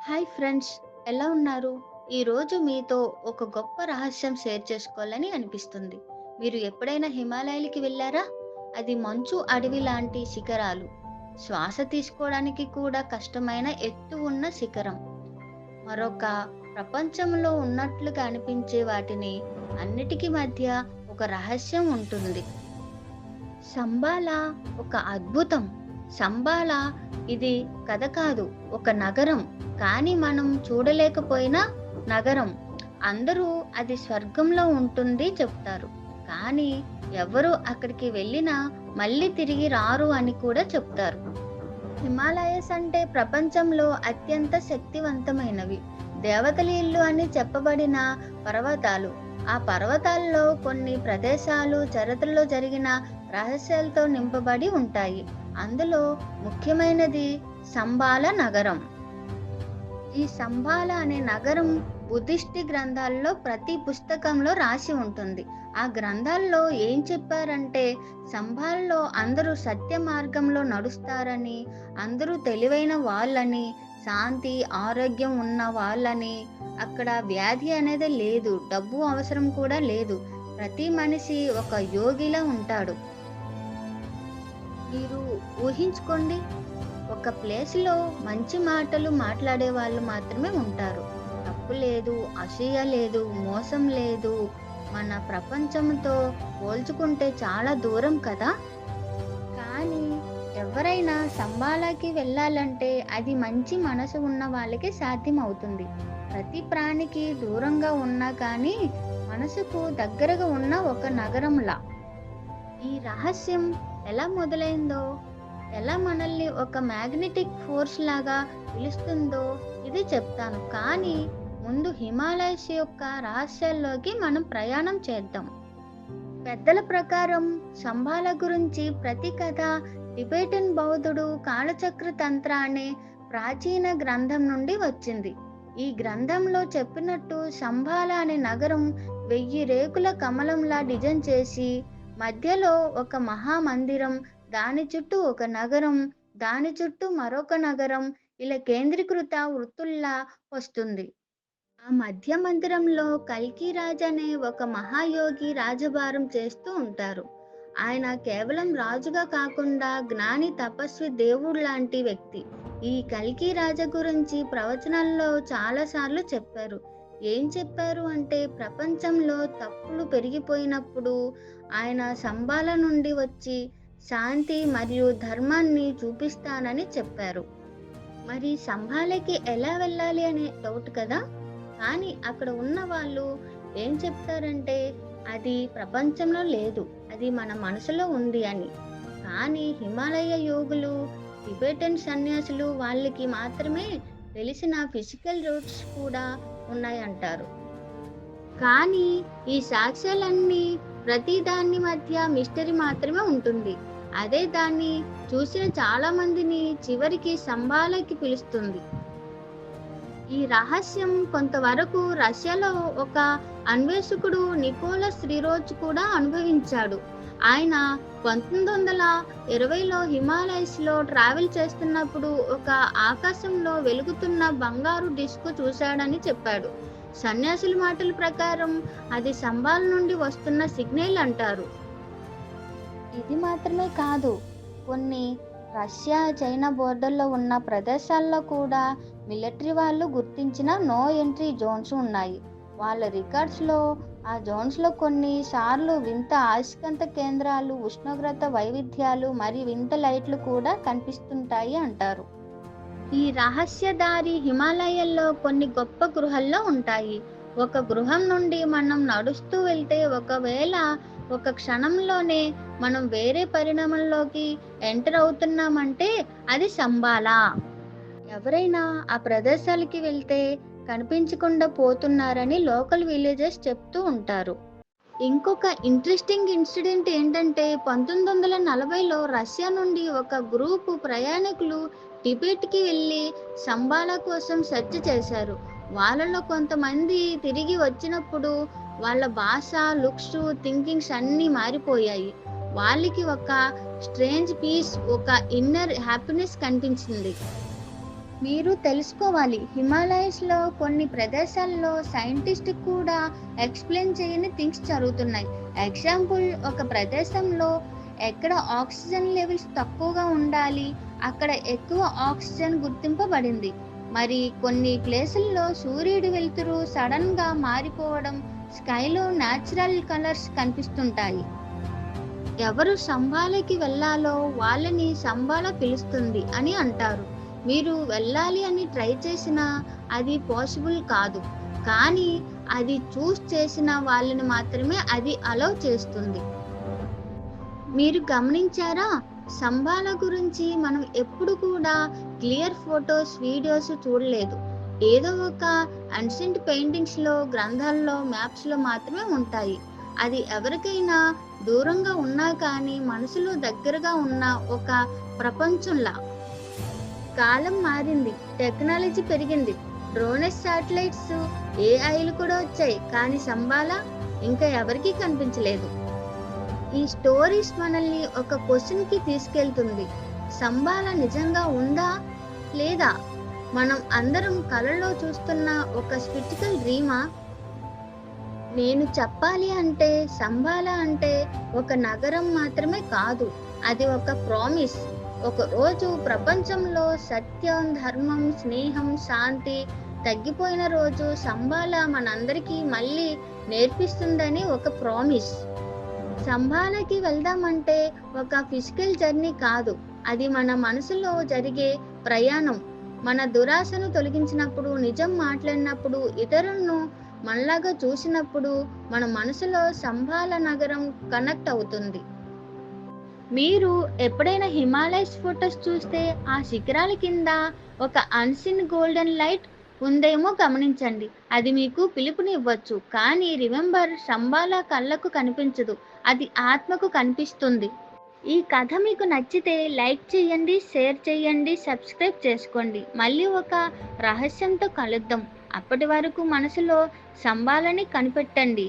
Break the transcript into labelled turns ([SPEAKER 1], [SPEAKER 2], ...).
[SPEAKER 1] Hi friends, ఎలా ఉన్నారు? ఈరోజు మీతో ఒక గొప్ప రహస్యం షేర్ చేసుకోవాలని అనిపిస్తుంది. మీరు ఎప్పుడైనా హిమాలయాలకి వెళ్ళారా? అది మంచు అడవి లాంటి శిఖరాలు. శ్వాస తీసుకోవడానికి కూడా కష్టమైన ఎత్తు ఉన్న శిఖరం. మరొక ప్రపంచంలో ఉన్నట్లుగా అనిపించే వాటిని అన్నిటికీ మధ్య ఒక రహస్యం ఉంటుంది. శంబాలా ఒక అద్భుతం. శంబాలా ఇది కథ కాదు, ఒక నగరం. కానీ మనం చూడలేకపోయినా నగరం. అందరూ అది స్వర్గంలో ఉంటుంది చెప్తారు. కానీ ఎవరు అక్కడికి వెళ్ళినా మళ్ళీ తిరిగి రారు అని కూడా చెప్తారు. హిమాలయస్ అంటే ప్రపంచంలో అత్యంత శక్తివంతమైనవి. దేవతల ఇల్లు అని చెప్పబడిన పర్వతాలు. ఆ పర్వతాల్లో కొన్ని ప్రదేశాలు చరిత్రలో జరిగిన రహస్యాలతో నింపబడి ఉంటాయి. అందులో ముఖ్యమైనది సంబాల నగరం. ఈ సంబాల అనే నగరం బుద్ధిస్ట్ గ్రంథాల్లో ప్రతి పుస్తకంలో రాసి ఉంటుంది. ఆ గ్రంథాల్లో ఏం చెప్పారంటే సంబాలలో అందరూ సత్య మార్గంలో నడుస్తారని, అందరూ తెలివైన వాళ్ళని, శాంతి ఆరోగ్యం ఉన్న వాళ్ళని, అక్కడ వ్యాధి అనేది లేదు, డబ్బు అవసరం కూడా లేదు, ప్రతి మనిషి ఒక యోగిలా ఉంటాడు. మీరు ఊహించుకోండి, ఒక ప్లేస్లో మంచి మాటలు మాట్లాడే వాళ్ళు మాత్రమే ఉంటారు. తప్పు లేదు, అసూయ లేదు, మోసం లేదు. మన ప్రపంచంతో పోల్చుకుంటే చాలా దూరం కదా. కానీ ఎవరైనా సంబాలాకి వెళ్ళాలంటే అది మంచి మనసు ఉన్న వాళ్ళకి సాధ్యం అవుతుంది. ప్రతి ప్రాణికి దూరంగా ఉన్నా కానీ మనసుకు దగ్గరగా ఉన్న ఒక నగరంలా. ఈ రహస్యం ఎలా మొదలైందో, ఎలా మనల్ని ఒక మ్యాగ్నెటిక్ ఫోర్స్ లాగా పిలుస్తుందో ఇది చెప్తాను. కానీ ముందు హిమాలయస్ యొక్క రహస్యాల్లోకి మనం ప్రయాణం చేద్దాం. పెద్దల ప్రకారం శంబాల గురించి ప్రతి కథ టిబెటన్ బౌద్ధుడు కాలచక్ర తంత్ర అనే ప్రాచీన గ్రంథం నుండి వచ్చింది. ఈ గ్రంథంలో చెప్పినట్టు శంబాల అనే నగరం 1000 రేకుల కమలంలా డిజైన్ చేసి, మధ్యలో ఒక మహామందిరం, దాని చుట్టూ ఒక నగరం, దాని చుట్టూ మరొక నగరం, ఇలా కేంద్రీకృత వృత్తుల్లా వస్తుంది. ఆ మధ్య మందిరంలో కల్కి రాజ్ అనే ఒక మహాయోగి రాజభారం చేస్తూ ఉంటారు. ఆయన కేవలం రాజుగా కాకుండా జ్ఞాని, తపస్వి, దేవుడు లాంటి వ్యక్తి. ఈ కల్కి రాజ గురించి ప్రవచనాల్లో చాలాసార్లు చెప్పారు. ఏం చెప్పారు అంటే ప్రపంచంలో తప్పులు పెరిగిపోయినప్పుడు ఆయన సంబాల నుండి వచ్చి శాంతి మరియు ధర్మాన్ని చూపిస్తానని చెప్పారు. మరి సంబాలకి ఎలా వెళ్ళాలి అనే డౌట్ కదా. కానీ అక్కడ ఉన్న వాళ్ళు ఏం చెప్తారంటే అది ప్రపంచంలో లేదు, అది మన మనసులో ఉంది అని. కానీ హిమాలయ యోగులు, టిబెటన్ సన్యాసులు వాళ్ళకి మాత్రమే తెలిసిన ఫిజికల్ రూట్స్ కూడా ఉన్నాయంటారు. కానీ ఈ సాక్ష్యాలన్నీ ప్రతి దాని మధ్య మిస్టరీ మాత్రమే ఉంటుంది. అదే దాన్ని చూసిన చాలా మందిని చివరికి సంబాలకి పిలుస్తుంది. ఈ రహస్యం కొంతవరకు రష్యాలో ఒక అన్వేషకుడు నికోలస్ రిరోచ్ కూడా అనుభవించాడు. ఆయన 1920లో హిమాలయస్లో ట్రావెల్ చేస్తున్నప్పుడు ఒక ఆకాశంలో వెలుగుతున్న బంగారు డిస్క్ చూశాడని చెప్పాడు. సన్యాసుల మాటల ప్రకారం అది సంబాల నుండి వస్తున్న సిగ్నల్ అంటారు. ఇది మాత్రమే కాదు, కొన్ని రష్యా చైనా బోర్డర్లో ఉన్న ప్రదేశాల్లో కూడా మిలిటరీ వాళ్ళు గుర్తించిన నో ఎంట్రీ జోన్స్ ఉన్నాయి. వాళ్ళ రికార్డ్స్లో ఆ జోన్స్లో కొన్ని సార్లు వింత ఆస్కంత కేంద్రాలు, ఉష్ణోగ్రత వైవిధ్యాలు మరియు వింత లైట్లు కూడా కనిపిస్తుంటాయి అంటారు. ఈ రహస్యదారి హిమాలయాల్లో కొన్ని గొప్ప గృహాల్లో ఉంటాయి. ఒక గృహం నుండి మనం నడుస్తూ వెళ్తే ఒకవేళ ఒక క్షణంలోనే మనం వేరే పరిణామంలోకి ఎంటర్ అవుతున్నామంటే అది సంబాలా. ఎవరైనా ఆ ప్రదేశాలకి వెళ్తే కనిపించకుండా పోతున్నారని లోకల్ విలేజెస్ చెప్తూ ఉంటారు. ఇంకొక ఇంట్రెస్టింగ్ ఇన్సిడెంట్ ఏంటంటే 1940లో రష్యా నుండి ఒక గ్రూపు ప్రయాణికులు టిబెట్కి వెళ్ళి సంబాలా కోసం సెర్చ్ చేశారు. వాళ్ళలో కొంతమంది తిరిగి వచ్చినప్పుడు వాళ్ళ భాష, లుక్స్, థింకింగ్స్ అన్నీ మారిపోయాయి. వాళ్ళకి ఒక స్ట్రేంజ్ పీస్, ఒక ఇన్నర్ హ్యాపీనెస్ కనిపించింది. మీరు తెలుసుకోవాలి, హిమాలయస్‌లో కొన్ని ప్రదేశాల్లో సైంటిస్ట్ కూడా ఎక్స్‌ప్లెయిన్ చేయని థింగ్స్ జరుగుతున్నాయి. ఎగ్జాంపుల్, ఒక ప్రదేశంలో ఎక్కడ ఆక్సిజన్ లెవెల్స్ తక్కువగా ఉండాలి, అక్కడ ఎక్కువ ఆక్సిజన్ గుర్తింపబడింది. మరి కొన్ని ప్లేసుల్లో సూర్యుడి వెలుతురు సడన్‌గా మారిపోవడం, స్కైలో న్యాచురల్ కలర్స్ కనిపిస్తుంటాయి. ఎవరు సంబాలకి వెళ్ళాలో వాళ్ళని సంబాల పిలుస్తుంది అని అంటారు. మీరు వెళ్ళాలి అని ట్రై చేసినా అది పాసిబుల్ కాదు. కానీ అది చూస్ చేసిన వాళ్ళని మాత్రమే అది అలౌ చేస్తుంది. మీరు గమనించారా? సంబాల గురించి మనం ఎప్పుడు కూడా క్లియర్ ఫొటోస్, వీడియోస్ చూడలేదు. ఏదో ఒక అన్సెంట్ పెయింటింగ్స్‌లో, గ్రంథాల్లో, మ్యాప్స్‌లో మాత్రమే ఉంటాయి. అది ఎవరికైనా దూరంగా ఉన్నా కానీ మనసులో దగ్గరగా ఉన్న ఒక ప్రపంచంలా. కాలం మారింది, టెక్నాలజీ పెరిగింది, డ్రోనెస్, శాటిలైట్స్, ఏఐలు కూడా వచ్చాయి. కానీ సంబాల ఇంకా ఎవరికీ కనిపించలేదు. ఈ స్టోరీస్ మనల్ని ఒక క్వశ్చన్‌కి తీసుకెళ్తుంది. సంబాల నిజంగా ఉందా? లేదా మనం అందరం కలలో చూస్తున్న ఒక స్పిరిచువల్ డ్రీమా? నేను చెప్పాలి అంటే సంబాల అంటే ఒక నగరం మాత్రమే కాదు. అది ఒక ప్రామిస్. ఒకరోజు ప్రపంచంలో సత్యం, ధర్మం, స్నేహం, శాంతి తగ్గిపోయిన రోజు సంబాల మనందరికీ మళ్ళీ నేర్పిస్తుందని ఒక ప్రామిస్. సంబాలకి వెళ్దామంటే ఒక ఫిజికల్ జర్నీ కాదు, అది మన మనసులో జరిగే ప్రయాణం. మన దురాశను తొలగించినప్పుడు, నిజం మాట్లాడినప్పుడు, ఇతరులను మనలాగా చూసినప్పుడు మన మనసులో సంబాల నగరం కనెక్ట్ అవుతుంది. మీరు ఎప్పుడైనా హిమాలయస్ ఫొటోస్ చూస్తే ఆ శిఖరాల కింద ఒక అన్సీన్ గోల్డెన్ లైట్ ఉందేమో గమనించండి. అది మీకు పిలుపునివ్వచ్చు. కానీ రిమెంబర్, సంబాల కళ్ళకు కనిపించదు, అది ఆత్మకు కనిపిస్తుంది. ఈ కథ మీకు నచ్చితే లైక్ చేయండి, షేర్ చేయండి, సబ్స్క్రైబ్ చేసుకోండి. మళ్ళీ ఒక రహస్యంతో కలుద్దాం. అప్పటి వరకు మనసులో సంబాలని కనిపెట్టండి.